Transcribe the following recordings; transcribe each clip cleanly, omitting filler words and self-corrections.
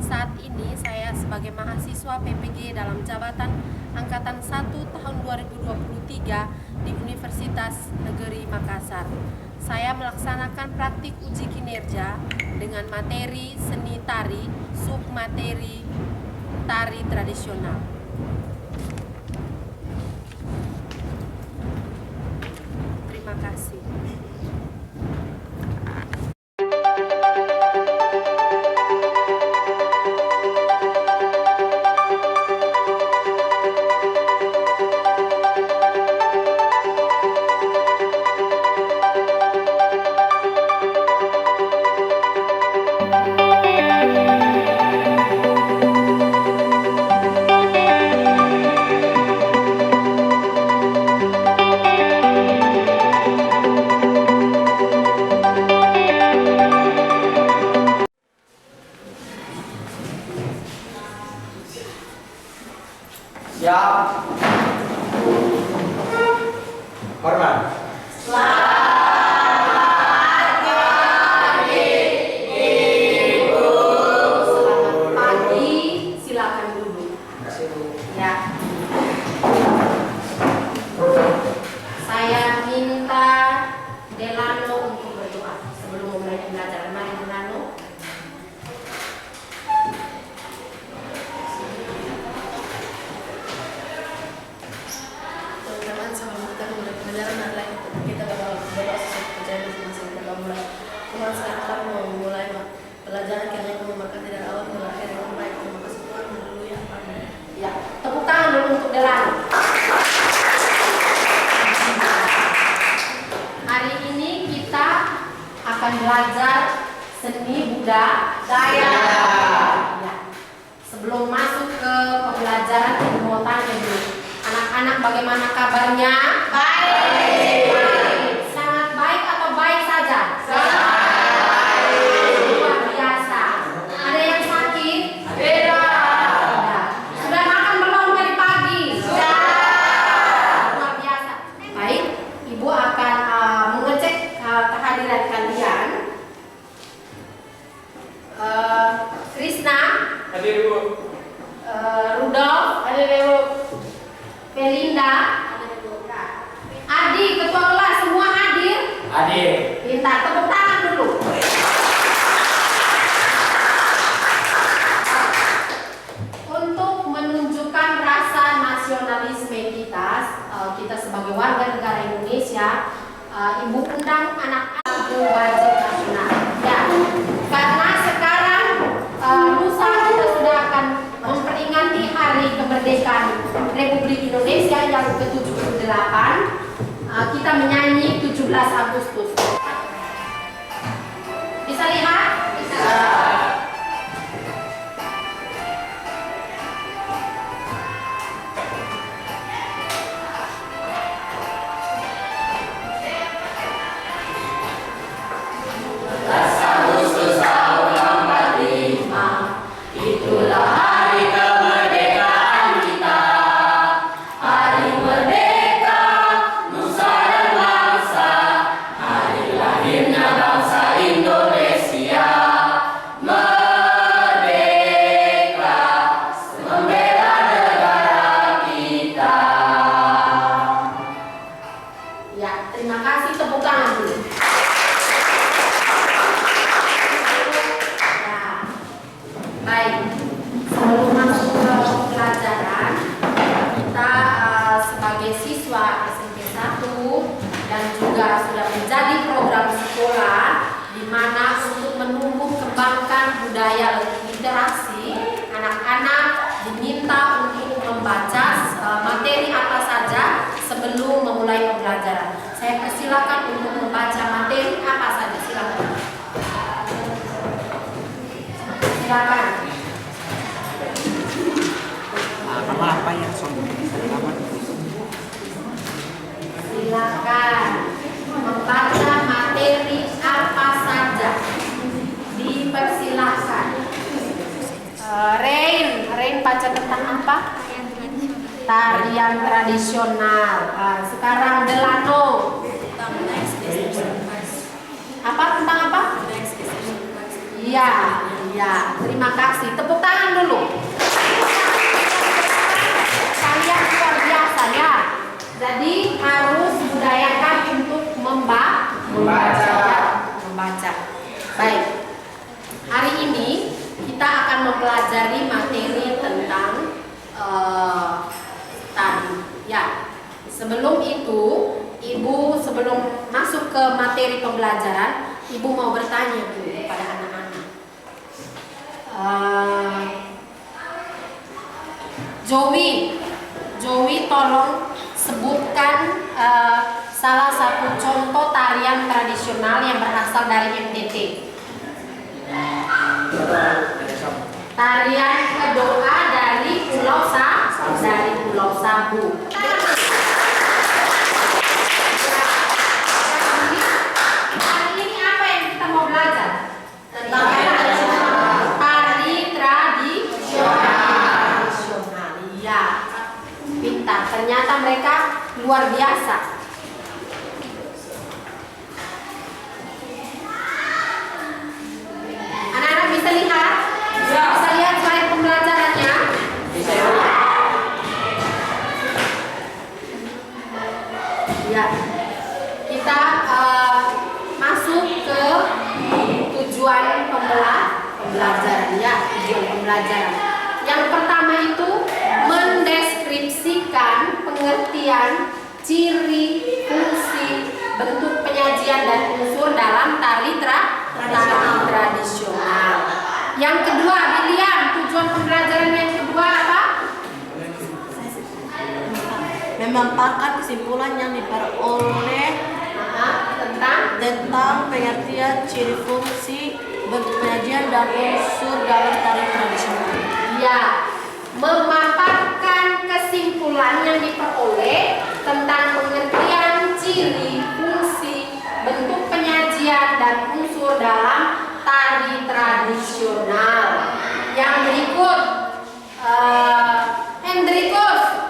Saat ini saya sebagai mahasiswa PPG dalam jabatan Angkatan 1 tahun 2023 di Universitas Negeri Makassar. Saya melaksanakan praktik uji kinerja dengan materi seni tari, submateri tari tradisional. Terima kasih. Siap. Hormat. Selamat pagi, silakan duduk. Ya. Saya minta Delano untuk berdoa sebelum memulai pembelajaran. Mari Delano. Teman-teman, sebelum kita memulai pembelajaran, adalah kita berdoa sesuai percaya masing-masing. Kita mulai. Tuhan, sekarang kami mau memulai pelajaran kiranya kamu memberkati dari awal hingga akhir yang baik. Terima kasih Tuhan. Haleluya. Amin. Ya, tepuk tangan dulu untuk Delano. Hari ini kita akan belajar seni budaya. Ya. Sebelum masuk ke pembelajaran, saya mau tanya dulu. Anak-anak bagaimana kabarnya? Baik. Sangat baik atau baik saja? Luar biasa. Ada yang sakit? Tidak. Sudah makan belum tadi pagi? Luar biasa. Baik, Ibu akan mengecek kehadiran kalian. Krisna, Hadir, Bu. Rudolf, Belinda, Adi, ketua kelas semua hadir. Hadir. Pintar, tepuk tangan dulu. Untuk menunjukkan rasa nasionalisme kita, kita sebagai warga negara Indonesia, Ibu undang anak-anak lagu wajib nasional. Ya, karena sekarang lusa kita sudah akan memperingati Hari Kemerdekaan Republik Indonesia yang ke-78. Kita menyanyi 17 Agustus. Bisa lihat? Bisa. Itulah hari kemerdekaan kita. Hari merdeka, nusa dan bangsa. Hari lahirnya bangsa Indonesia. Merdeka, membela negara kita. Ya, terima kasih, tepuk tangan dulu. Ya, baik. Sebelum masuk ke pelajaran, kita sebagai siswa SMP 1 dan juga sudah menjadi program sekolah di mana untuk menumbuh kembangkan budaya literasi, anak-anak diminta untuk membaca materi apa saja sebelum memulai pembelajaran. Saya persilakan untuk membaca materi apa saja. Silakan. Silakan. Apa yang sombong? Silakan membaca materi apa saja. Dipersilakan. Rain baca tentang apa? Tarian tradisional. Sekarang Delano. Apa tentang apa? Iya. Ya, terima kasih. Tepuk tangan dulu. Kalian luar biasa ya. Jadi harus budayakan untuk membaca. Baik. Hari ini kita akan mempelajari materi tentang tadi. Ya. Sebelum itu, Ibu sebelum masuk ke materi pembelajaran, Ibu mau bertanya dulu kepada anak-anak. Joey tolong sebutkan salah satu contoh tarian tradisional yang berasal dari NTT. Tarian Kedoa dari Pulau Sabu. Hari ini apa yang kita mau belajar? Tentang tari tradisional. Iya, pintar. Ternyata mereka luar biasa. Anak-anak bisa lihat? Bisa lihat slide pembelajarannya? Ya, kita masuk ke tujuan pembelajaran ya, tujuan pembelajaran. Yang pertama itu mendeskripsikan pengertian, ciri, fungsi, bentuk penyajian dan unsur dalam tari tradisional. Yang kedua, William, tujuan pembelajaran yang kedua apa? Memaparkan kesimpulan yang diperoleh tentang pengertian, ciri, fungsi, bentuk penyajian dan unsur dalam tari tradisional. Ya, memaparkan kesimpulan yang diperoleh tentang pengertian, ciri, fungsi, bentuk penyajian dan unsur dalam tari tradisional. Yang berikut, Hendrikus.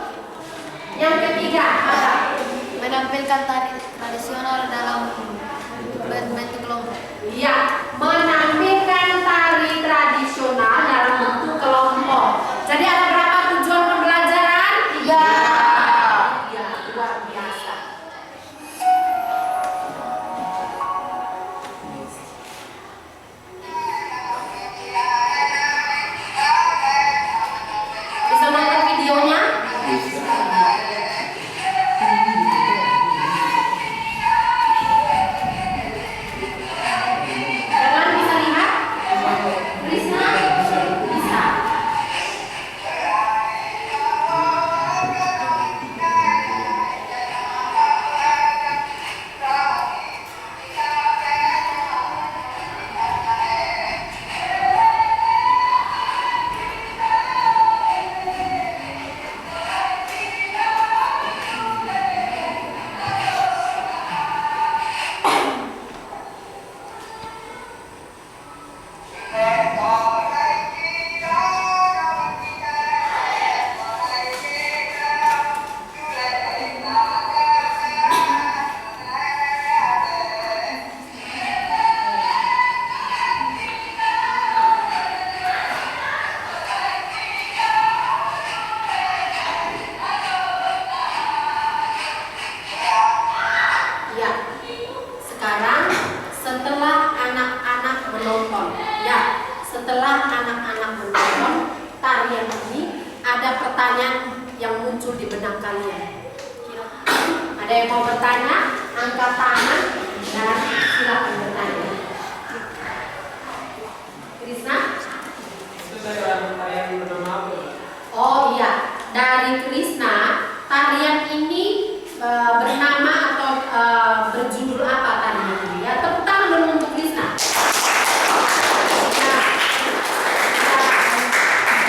Yang ketiga apa? Menampilkan tari tradisional dalam bentuk kelompok. Iya, menampilkan tari tradisional dalam bentuk kelompok. Jadi ada berapa tujuan pembelajaran? 3. Ya, luar biasa. Bisa nonton videonya? Kalian bisa lihat? Krisna? Bisa. Ya, sekarang setelah anak-anak menonton, tarian ini, ada pertanyaan yang muncul di benak kalian. Ada yang mau bertanya? Angkat tangan dan silakan bertanya. Krisna? Oh iya, dari Krisna, tarian ini bernama atau berjudul apa tarian ini? Ya, tepuk tangan dulu untuk Krisna.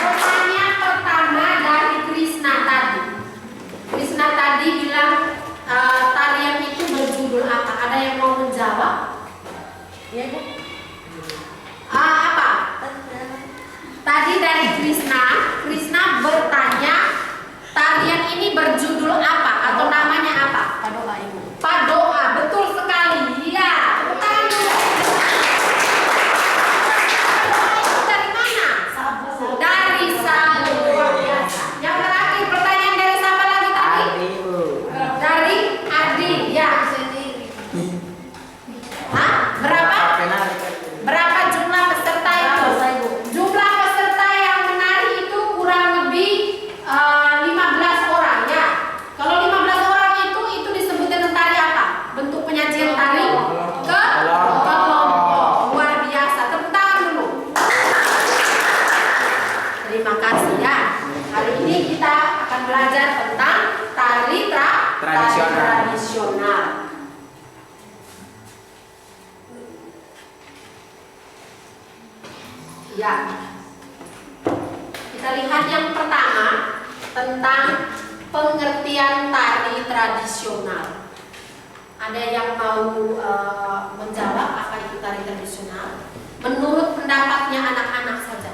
Pertanyaan pertama dari Krisna tadi. Krisna tadi bilang tarian itu berjudul apa? Ada yang mau menjawab? Ya, Bu. Apa? Tadi dari Krisna bertanya tarian ini berjudul apa atau namanya apa? Padoa, Ibu. Padoa, betul sekali. Iya, tepuk tangan dulu. terima kasih ya. Hari ini kita akan belajar tentang tari tradisional. Ya. Kita lihat yang pertama tentang pengertian tari tradisional. Ada yang mau menjawab apa itu tari tradisional? Menurut pendapatnya anak-anak saja.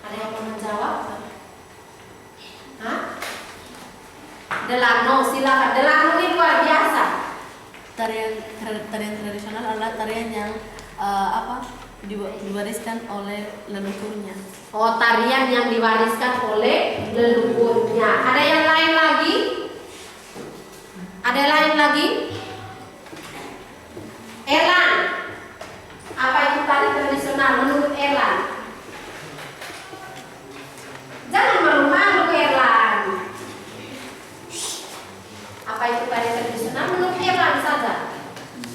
Ada yang mau menjawab? Hah? Delano, silakan. Delano ini luar biasa. Tarian tradisional adalah tarian yang diwariskan oleh leluhurnya. Oh, tarian yang diwariskan oleh leluhurnya. Ada yang lain lagi? Ada yang lain lagi? Erlan, apa itu tari tradisional menurut Erlan? Jangan malu-malu Erlan. Apa itu tari tradisional menurut Erlan saja?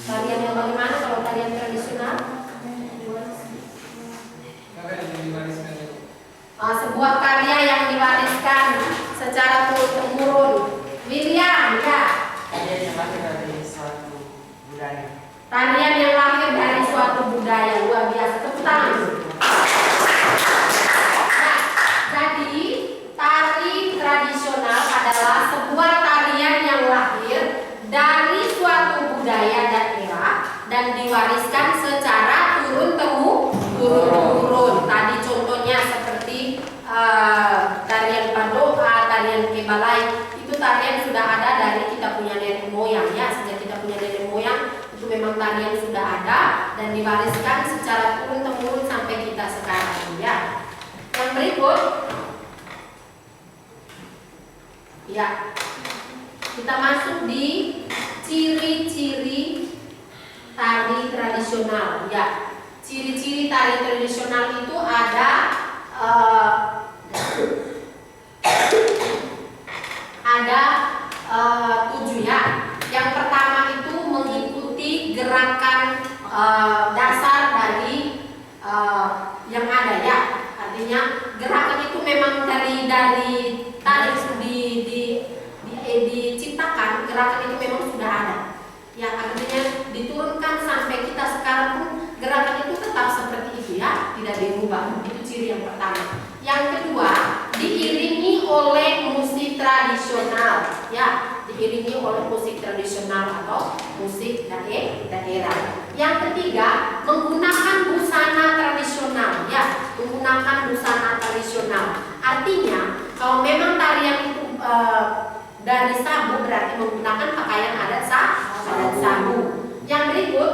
Tarian yang bagaimana kalau tarian tradisional? Sebuah karya yang diwariskan secara turun-temurun. William, ya. Tarian yang lahir dari suatu budaya. Tarian yang lahir dari suatu budaya, luar biasa. Tepuk tangan. Nah, jadi tari tradisional adalah sebuah tarian yang lahir dari suatu budaya daerah dan diwariskan secara turun-temurun. Tadi contohnya seperti tarian padoa, tarian kebalai, itu tarian sudah ada dari kita punya nenek moyang ya. Sejak kita punya nenek moyang itu memang tarian sudah ada dan diwariskan secara turun-temurun sampai kita sekarang ya. Yang berikut ya, kita masuk di ciri-ciri tari tradisional ya. Ciri-ciri tari tradisional itu ada 7 ya. Yang pertama itu mengikuti gerakan dasar dari yang ada ya. Artinya gerakan itu memang dari tari diciptakan, gerakan itu memang sudah ada. Ya, artinya diturunkan sampai kita sekarang pun gerakan itu tetap seperti itu ya, tidak dirubah. Itu ciri yang pertama. Yang kedua, diiringi oleh musik tradisional ya, diiringi oleh musik tradisional atau musik daerah. Yang ketiga, menggunakan busana tradisional ya, menggunakan busana tradisional. Artinya kalau memang tarian itu dari Sabu berarti menggunakan pakaian adat Sabu. Yang berikut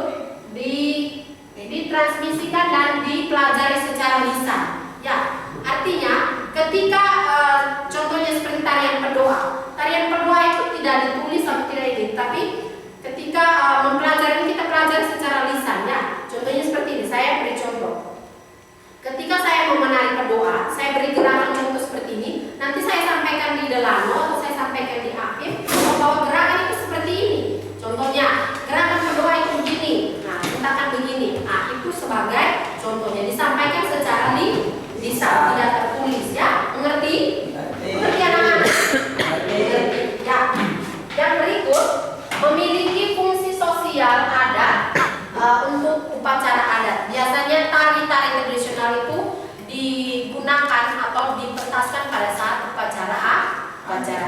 ditransmisikan dan dipelajari secara lisan. Ya, artinya ketika contohnya seperti tarian pedoa. Tarian pedoa itu tidak ditulis atau tidak ini, tapi ketika mempelajari kita pelajari secara lisan ya. Contohnya seperti ini, saya beri contoh. Ketika saya mau menari pedoa, saya beri gerakan contoh seperti ini. Nanti saya sampaikan di Delano atau saya sampaikan di Afif bahwa gerakan itu seperti ini. Contohnya, gerakan pedoa itu begini. Nah, kita akan begini. Nah, itu sebagai contohnya disampaikan secara lisan, tidak tertulis ya. Mengerti? Mengerti anak-anak? Mengerti. Ya. Yang berikut, memiliki fungsi sosial adat untuk upacara adat. Biasanya tari-tari tradisional itu digunakan atau dipentaskan pada saat upacara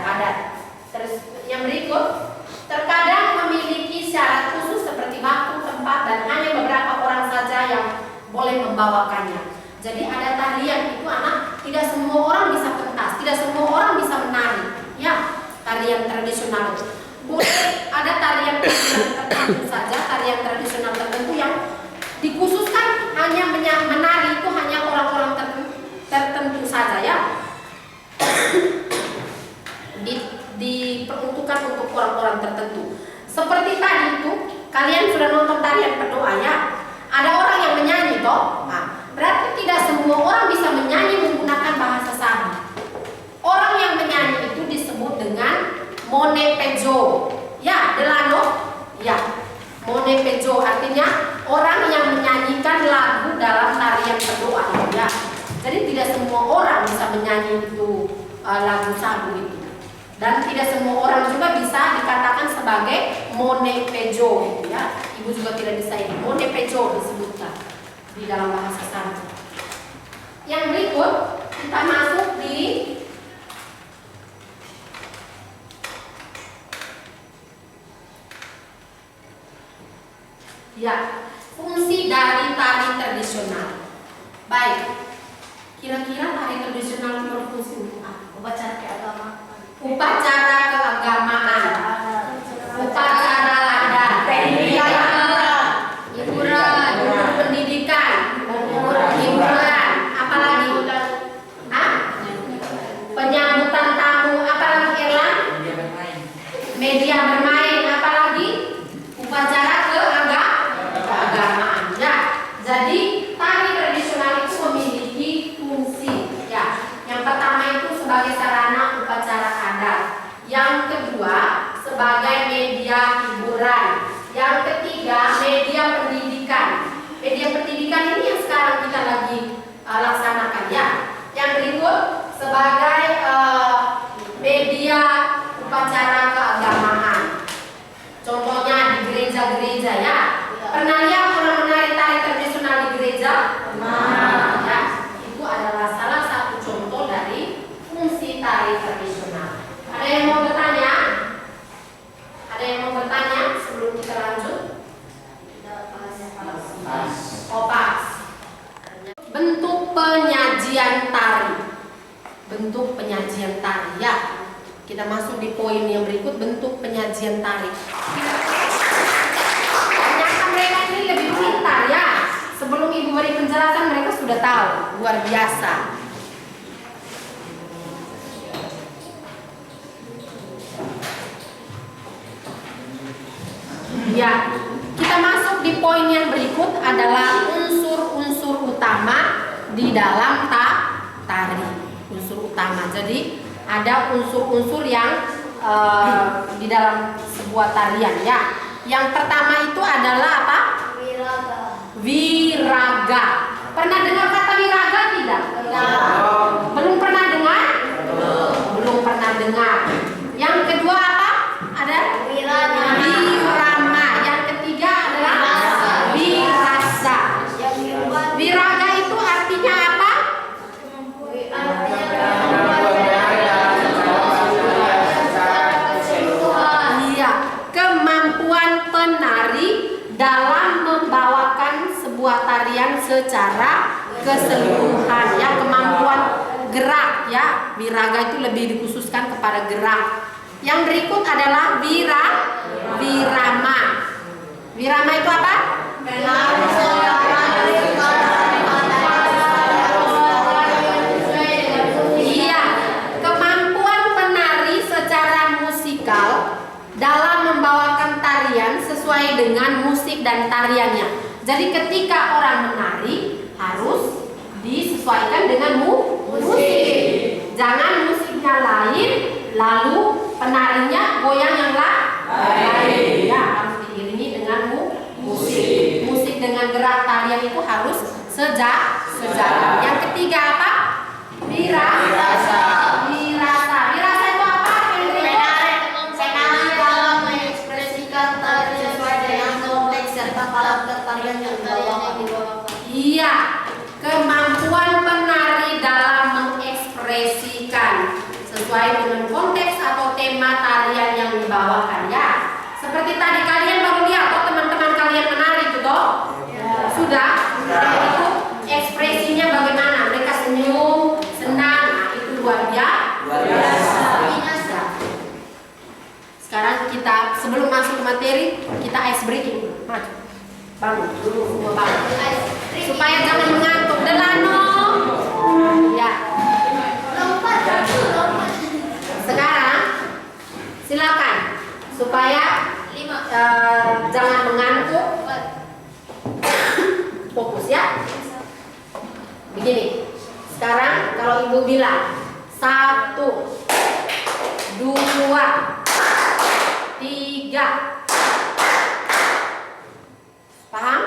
adat. Terus yang berikut, terkadang memiliki syarat khusus seperti waktu, tempat, dan hanya beberapa orang saja yang boleh membawakannya. Jadi ada tarian itu anak, tidak semua orang bisa pentas, tidak semua orang bisa menari. Ya, tarian tradisional itu. Boleh ada tarian tertentu saja, tarian tradisional tertentu yang dikhususkan hanya menari itu hanya orang-orang tertentu saja ya. Diperuntukkan untuk orang-orang tertentu. Seperti tadi itu, kalian sudah nonton tarian pedoa ya. Ada orang yang menyanyi toh. Nah, berarti tidak semua orang bisa menyanyi menggunakan bahasa Sabu. Orang yang menyanyi itu disebut dengan monepejo. Ya, Delano. Ya, monepejo artinya orang yang menyanyikan lagu dalam tarian pedoa. Jadi tidak semua orang bisa menyanyi itu lagu sabu itu. Dan tidak semua orang juga bisa dikatakan sebagai monepejo gitu ya. Ibu juga tidak bisa ini. Monepejo disebutkan di dalam bahasa sabu. Yang berikut kita masuk di fungsi dari tari tradisional. Baik, kira-kira tari tradisional itu berfungsi untuk apa? Upacara keagamaan. Upacara keagamaan, upacara adat, hiburan, pendidikan, hiburan, apalagi? Penyambutan tamu, apalagi Erlang? Media bermain, apalagi? Upacara keagamaan. Ya, jadi tari tradisional itu memiliki fungsi. Ya, yang pertama itu sebagai sarana upacara adat. Yang kedua sebagai media hiburan. Yang ketiga media pendidikan. Media pendidikan ini yang sekarang kita lagi laksanakan ya. Yang berikut sebagai media upacara keagamaan. Contohnya di gereja-gereja ya. Pernah lihat orang menari tari tradisional di gereja? Nah, ya, itu adalah salah satu contoh dari fungsi tari tradisional. Ada yang mau bertanya? Ada yang mau bertanya sebelum kita lanjut? Oh, pas. Bentuk penyajian tari. Bentuk penyajian tari ya. Kita masuk di poin yang berikut, bentuk penyajian tari. Ternyata mereka ini lebih pintar ya. Sebelum ibu beri penjelasan mereka sudah tahu, luar biasa. Ya, kita masuk di poin yang berikut adalah unsur-unsur utama di dalam tari. Unsur utama. Jadi ada unsur-unsur yang di dalam sebuah tarian ya. Yang pertama itu adalah apa? Wiraga. Wiraga. Pernah dengar kata wiraga tidak? Belum pernah dengar? Belum pernah dengar. Yang kedua apa? Ada? Wirama. Wirama. Yang ketiga adalah wirasa. Wiraga itu artinya apa? Iya, kemampuan penari dalam membawakan sebuah tarian secara keseluruhan ya, kemampuan gerak ya. Wiraga itu lebih dikhususkan kepada gerak. Yang berikut adalah wirama. Wirama itu apa? Iya, kemampuan penari secara musikal dalam membawakan tarian sesuai dengan musik dan tariannya. Jadi ketika orang menari harus disesuaikan dengan musik. Jangan musiknya lain lalu penarinya goyang yang lain. Ya, harus diiringi dengan musik. Musik dengan gerak tarian itu harus sejalan. Yang ketiga apa? Wirasa. Wirasa itu apa? Penari dalam mengekspresikan tari sesuai dengan konteks serta karakter tarian yang dibawakan. Iya, kemampuan penari dalam mengekspresikan sesuai dengan konteks atau tema tarian yang dibawakan ya. Seperti tadi kalian baru lihat kok teman-teman kalian menari itu toh? Sudah? Itu ekspresinya bagaimana? Mereka senyum, senang, nah, itu luar biasa. Sekarang kita sebelum masuk ke materi kita ice breaking. Maju. Bangun dulu semua bangun. Supaya jangan mengantuk. Delano. Ya. Sekarang silakan supaya jangan mengantuk. Fokus ya. Begini. Sekarang kalau ibu bilang 1, 2, 3. Paham?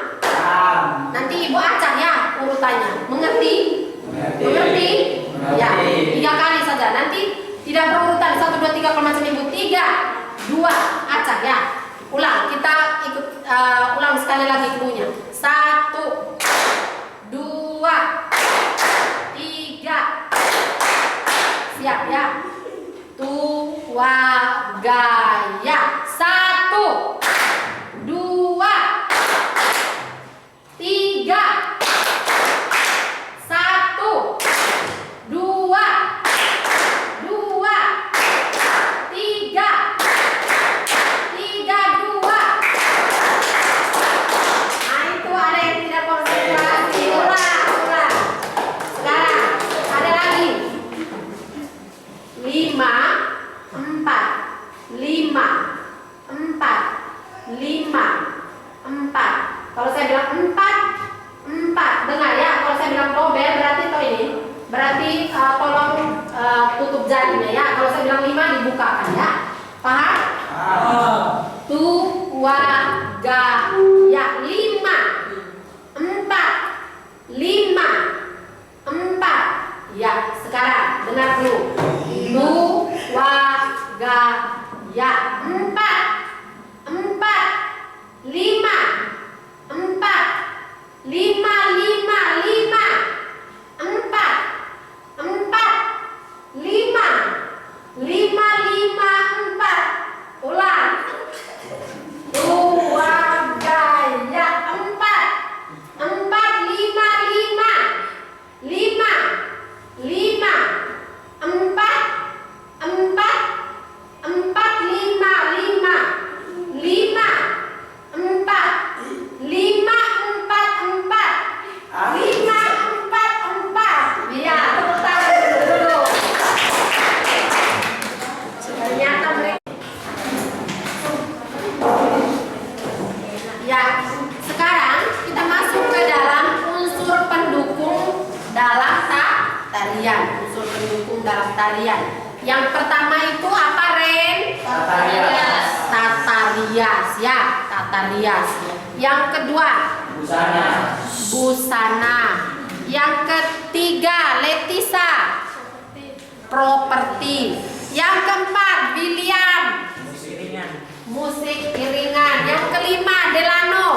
Nanti ibu acak ya urutannya. Mengerti? juga kalau macam ibu. 3, 2, acak ya. Ulang, kita ikut ulang sekali lagi cluenya. 1, 2, 3. Siap ya. Tua gaya. 1, 2, 3. 1, 2, 2, 3, 3, 2. Nah itu ada yang tidak konsentrasi. Ulang. Sekarang ada lagi. 5, 4, 5, 4, 5, 4. Kalau saya bilang 4, 4, dengar ya. Kalau saya bilang dobel berarti toh ini. Berarti tolong tutup jarinya ya. Kalau saya bilang 5 dibukakan ya. Paham? Tua gaya. 5, 4, 5, 4. Ya, sekarang dengar dulu. Tua gaya. 4, 4, 5, 4, 5, 5, 5, 4, 4, 5, 5, 5, 4. Ulang. Tua gaya. 4, 4, 5, 5, 5, 5, 4, 4, 4, 5, 5, 5, 4, 5, 4, 4, 5, 4, 4. Ya, tepuk tangan dulu. Ternyata mereka. Ya, sekarang kita masuk ke dalam unsur pendukung dalam tarian. Unsur pendukung dalam tarian. Yang pertama itu apa, Ren? Tata rias. Tata rias ya, tata rias. Yang kedua, busana. Yang ketiga, Letisa, properti. Yang keempat, William, musik iringan. Yang kelima, Delano,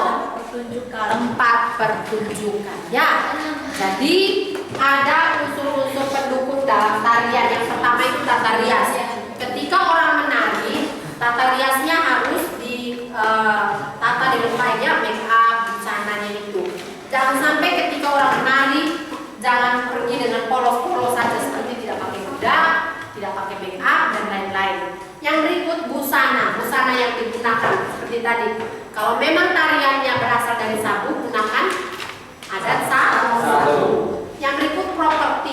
tempat pertunjukan ya. Jadi ada unsur-unsur pendukung dalam tarian. Yang pertama itu tata rias. Ketika orang menari, tata riasnya harus ditata dengan baik ya, make up, busananya itu. Jangan sampai ketika orang menari, jangan pergi dengan polos-polos saja seperti tidak pakai bedak, tidak pakai make up dan lain-lain. Yang berikut busana yang digunakan seperti tadi. Kalau memang tariannya berasal dari sabu, gunakan adat sabu. Yang berikut properti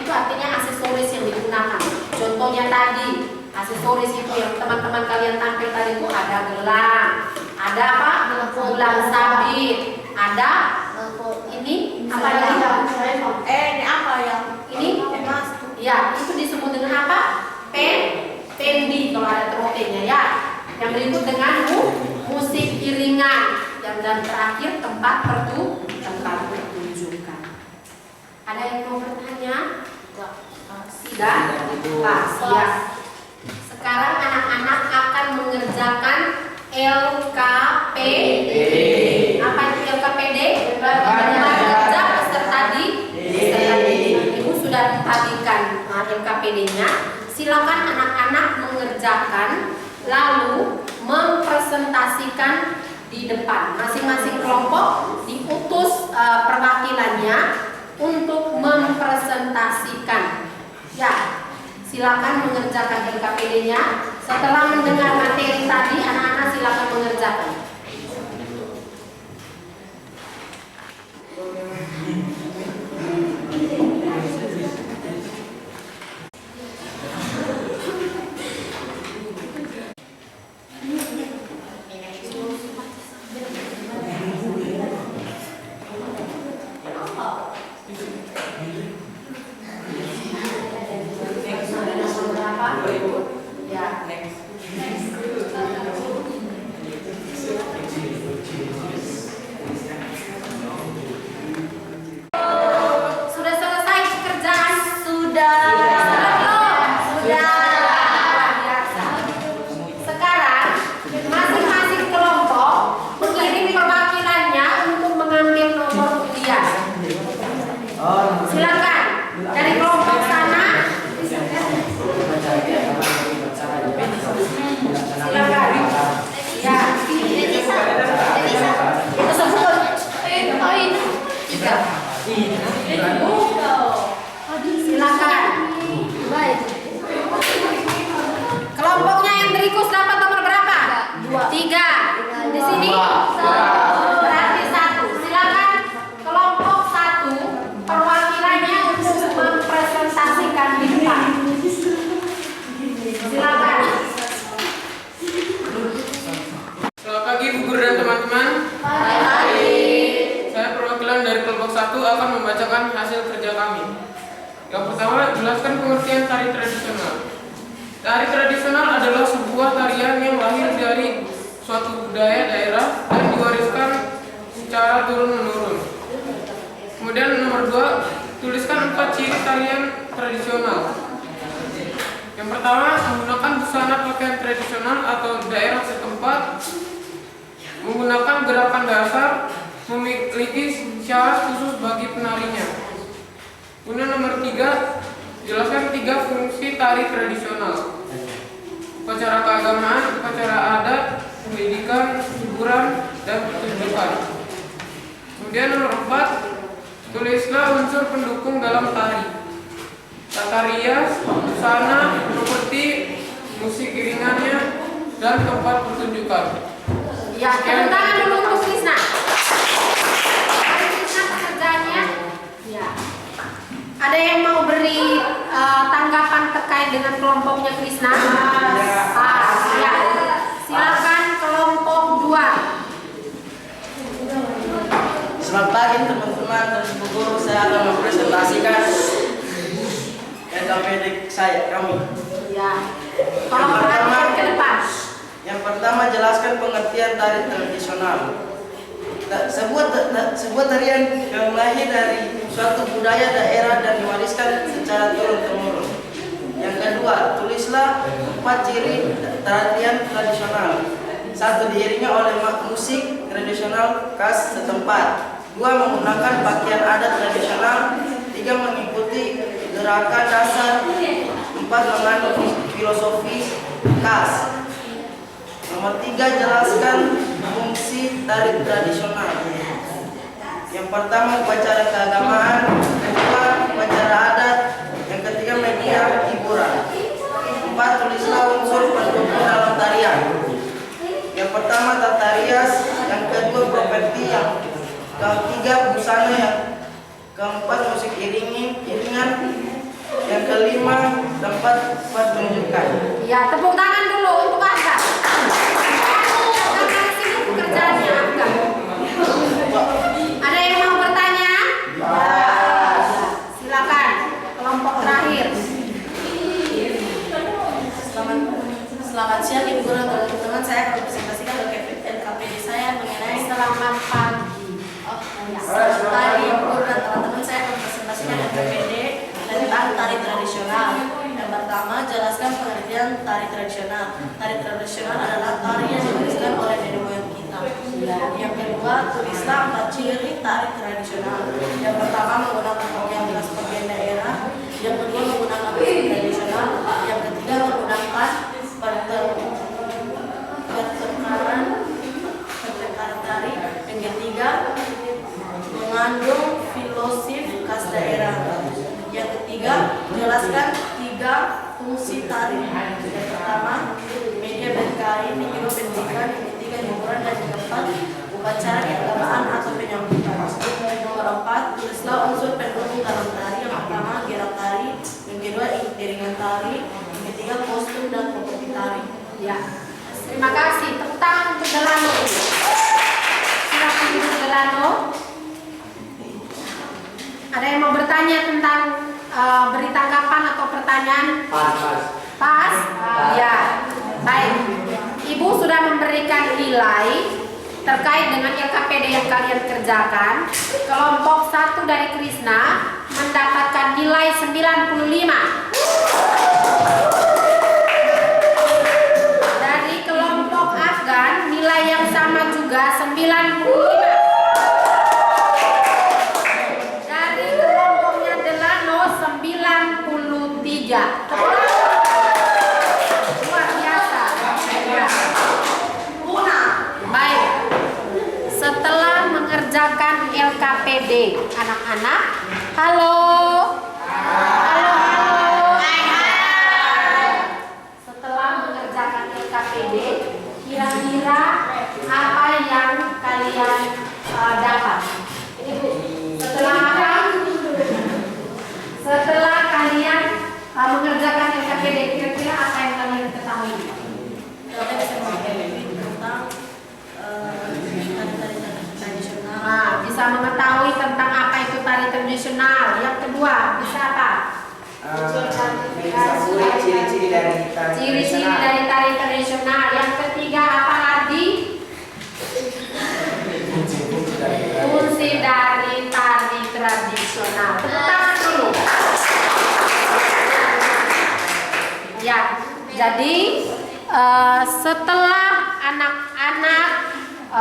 itu artinya aksesoris yang digunakan. Contohnya tadi, aksesoris itu yang teman-teman kalian tampil tadi itu ada gelang, ada apa? Gelang sabit, ada ini apa lagi? Ini apa ya? Ini ya, itu disebut dengan apa? Pendi kalau ada trompetnya ya. Yang berikut dengan musik iringan. Dan terakhir tempat pertunjukan. Ada yang mau bertanya? Sudah? Ya. Sekarang anak-anak akan mengerjakan LKPD. Apa itu LKPD? Kerja peserta didik. Ibu sudah bagikan LKPD-nya. Silakan anak-anak mengerjakan lalu mempresentasikan di depan. Masing-masing kelompok diutus perwakilannya untuk mempresentasikan. Ya, silakan mengerjakan LKPD-nya. Setelah mendengar materi tadi, anak-anak silakan mengerjakan. Sudah selesai pekerjaan? Sudah. Silakan dari kelompok sana. Silakan. Ya. Itu sebut. Silakan. Baik. Kelompoknya yang berikus dapat nomor berapa? 3. Di sini berarti 1. Silakan kelompok 1 perwakilannya untuk mempresentasikan di depan. Silakan. Selamat pagi Bu Guru dan teman-teman. Saya perwakilan dari kelompok 1 akan membacakan hasil kerja kami. Yang pertama, jelaskan pengertian tari tradisional. Tari tradisional adalah sebuah tarian yang lahir dari suatu budaya daerah dan diwariskan secara turun-menurun. Kemudian nomor 2, tuliskan 4 ciri tarian tradisional. Yang pertama, menggunakan busana pakaian tradisional atau daerah setempat, menggunakan gerakan dasar, memiliki syarat khusus bagi penarinya. Kemudian nomor 3, jelaskan 3 fungsi tari tradisional: upacara keagamaan, upacara adat, pendidikan, hiburan, dan pertunjukan. Kemudian nomor 4, tulislah unsur pendukung dalam tari: tata rias, busana, properti, musik iringannya, dan tempat pertunjukan. Ya, tepuk tangan dulu untuk Krisna. Krisna pekerjaannya. Ya. Ada yang mau beri tanggapan terkait dengan kelompoknya Krisna? Ya. Silakan kelompok 2. Selamat pagi teman-teman dan Bu Guru, saya akan mempresentasikan LKPD kami. Ya. Tolong perhatikan ke depan. Yang pertama, jelaskan pengertian tari tradisional. Sebuah tarian yang lahir dari suatu budaya daerah dan diwariskan secara turun-temurun. Yang kedua, tulislah 4 ciri tarian tradisional. 1, diiringi oleh musik tradisional khas setempat. 2, menggunakan pakaian adat tradisional. 3, mengikuti gerakan dasar. 4, mengandung filosofi khas. Nomor 3, jelaskan fungsi tari tradisional. Yang pertama, upacara keagamaan. Kedua, upacara adat. Yang ketiga, media hiburan. 4, tulislah unsur pendukung dalam tarian. Yang pertama, tata rias. Yang kedua, properti. Yang ketiga, busana. Yang keempat, musik iringan. Yang kelima, tempat pertunjukan. Ya, tepuk tangan dulu untuk Anda. Karena sini pekerjaannya Anda. Ada yang mau bertanya? Ya. Silakan kelompok terakhir. Selamat siang Ibu Guru dan teman-teman. Saya akan presentasikan LKPD saya mengenai Selamat pagi. selamat pagi Ibu Guru dan teman-teman. Saya akan presentasikan LKPD tentang tari tradisional. Yang pertama, jelaskan pengertian tari tradisional. Tari tradisional adalah tari yang diwariskan oleh nenek moyang kita. Yang kedua, tulislah 4 ciri tari tradisional. Yang pertama, menggunakan pakaian khas pakaian daerah. Yang kedua, menggunakan musik tradisional. Yang ketiga, menggunakan pertengkaran tari. Yang ketiga, mengandung filosofi khas daerah. Yang ketiga, jelaskan 3 fungsi tari. Yang pertama, media berkain. Yang kedua, pendidikan. Yang ketiga, hiburan. Dan yang keempat, upacara keagamaan atau penyambutan. Nomor 4, tulislah unsur pendukung dalam tari. Yang pertama, gerak tari. Yang kedua, iringan tari. Yang ketiga, kostum dan properti tari. Ya. Terima kasih. Tepuk tangan untuk Delano. Silakan Ibu Delano. Ada yang mau bertanya tentang beri tanggapan atau pertanyaan? Pas? Ya. Baik. Ibu sudah memberikan nilai terkait dengan LKPD yang kalian kerjakan. Kelompok 1 dari Krisna mendapatkan nilai 95. Dari kelompok Afgan nilai yang sama juga 95. Dari kelompok 3. Luar biasa. Ya. Baik. Setelah mengerjakan LKPD, anak-anak, halo. Halo, halo. Setelah mengerjakan LKPD, kira-kira apa yang kalian dapat? Ini Bu. Setelah apa? Setelah kalian mengerjakan LKPD, kira-kira apa yang kalian ketahui? Kita bisa mengetahui tentang tari-tari tradisional. Nah, bisa mengetahui tentang apa itu tari tradisional. Yang kedua, bisa apa? Mengetahui ciri-ciri dari tari Ciri-ciri tradisional. dari tari tradisional. Yang ketiga, apa lagi? Fungsi dari tari tradisional. Tepuk tangan dulu. Ya, jadi setelah anak-anak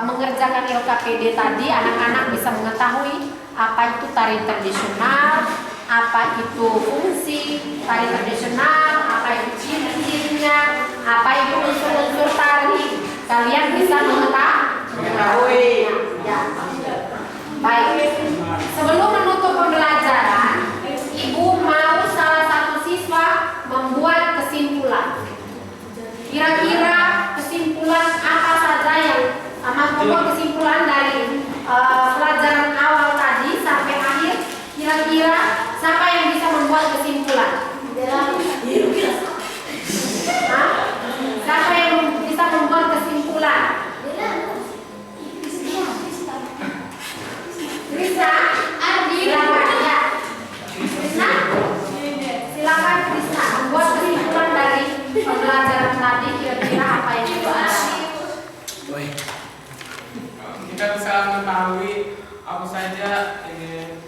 mengerjakan LKPD tadi, anak-anak bisa mengetahui apa itu tari tradisional, apa itu fungsi tari tradisional, apa itu ciri-cirinya, apa itu unsur-unsur tari. Kalian bisa mengetahui. Ya. Baik. Sebelum menutup pembelajaran, Ibu mau salah satu siswa membuat kesimpulan. Kira-kira kesimpulan apa saja yang membuat kesimpulan dari pelajaran awal tadi sampai akhir? Kira-kira siapa yang bisa membuat kesimpulan? Hah? Siapa yang bisa membuat kesimpulan? Krishna, silakan ya. Krishna, silakan Krishna membuat kesimpulan dari pembelajaran tadi. Kira-kira apa yang kita alami? Kita bisa mengetahui apa saja ini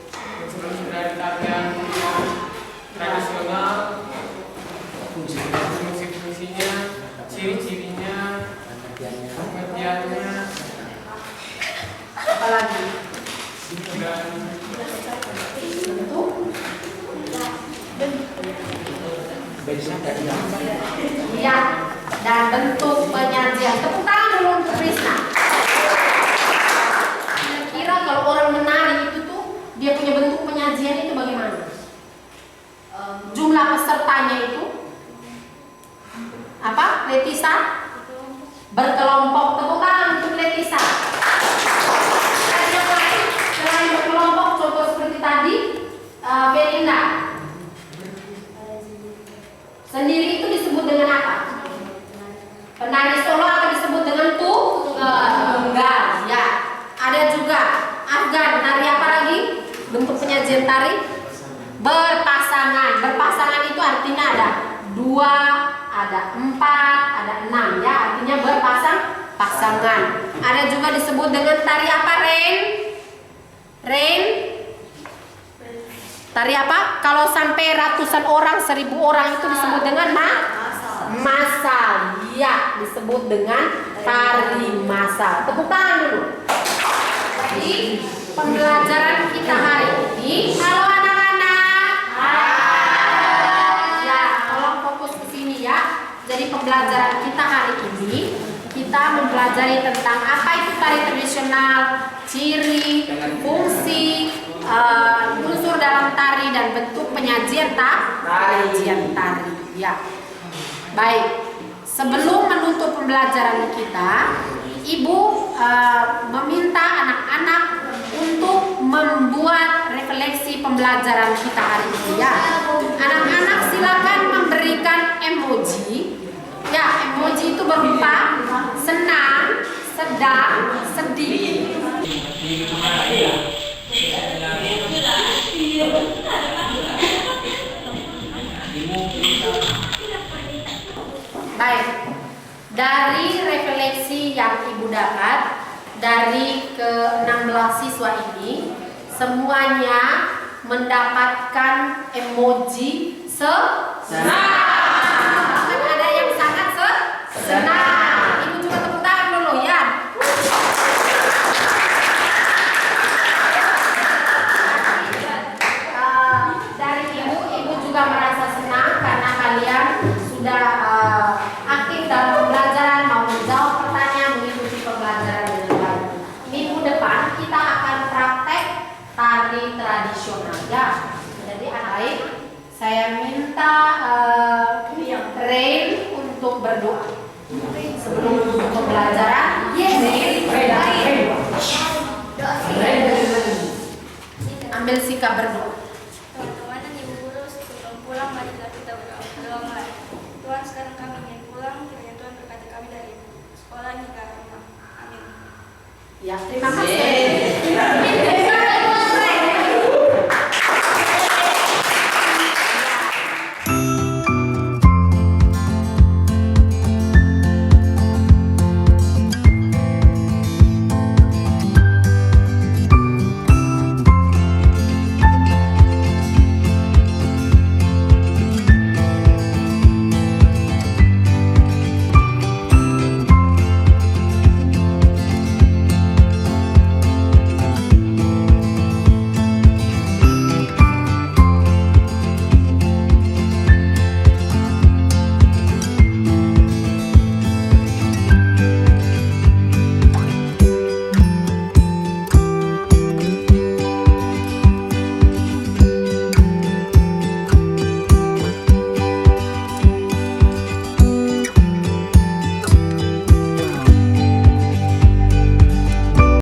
unsur-unsur dari tarian tradisional, fungsi-fungsinya, ciri-cirinya, pengertiannya, Apa lagi? dan Iya, dan bentuk penyajian. Tepuk tangan dulu untuk Krishna. Kira kalau orang menari itu tuh dia punya bentuk penyajian itu bagaimana? Jumlah pesertanya itu apa? Letisa? Berkelompok. Tepuk tangan untuk Letisa. Dan yang lain selain berkelompok, contoh seperti tadi, Belinda. Sendiri itu disebut dengan apa? Penari solo atau disebut dengan tunggal. Ya. Ada juga Afgan. Tari apa lagi? Bentuk penyajian tari berpasangan. Berpasangan itu artinya ada 2, ada 4, ada 6 ya. Artinya pasangan. Ada juga disebut dengan tari apa, Ren? Ren? Tari apa? Kalau sampai ratusan orang, 1000 orang itu disebut dengan massal. Ya, disebut dengan tari massal. Tepuk tangan dulu. Jadi pembelajaran kita hari ini, halo anak-anak. Ya, tolong fokus ke sini ya. Jadi pembelajaran kita hari ini, kita mempelajari tentang apa itu tari tradisional, ciri, fungsi, unsur dalam tari dan bentuk penyajian tari. Ya. Baik. Sebelum menutup pembelajaran kita, Ibu meminta anak-anak untuk membuat refleksi pembelajaran kita hari ini ya. Anak-anak silakan memberikan emoji. Ya, emoji itu berupa senang, sedang, sedih. Baik, dari refleksi yang Ibu dapat dari ke-16 siswa ini, semuanya mendapatkan emoji senang. Bahkan ada yang sangat senang. Ibu juga tepuk tangan dulu ya. Dari Ibu juga merasa senang karena Jadi baik, saya minta Rain untuk berdoa sebelum pembelajaran. Rain. Ambil sikap berdoa. Teman-teman dan ibu guru sebelum pulang marilah kita berdoa mulai. Tuhan, sekarang kami ingin pulang, kiranya Tuhan berkati kami dari sekolah hingga rumah. Amin. Ya, terima kasih.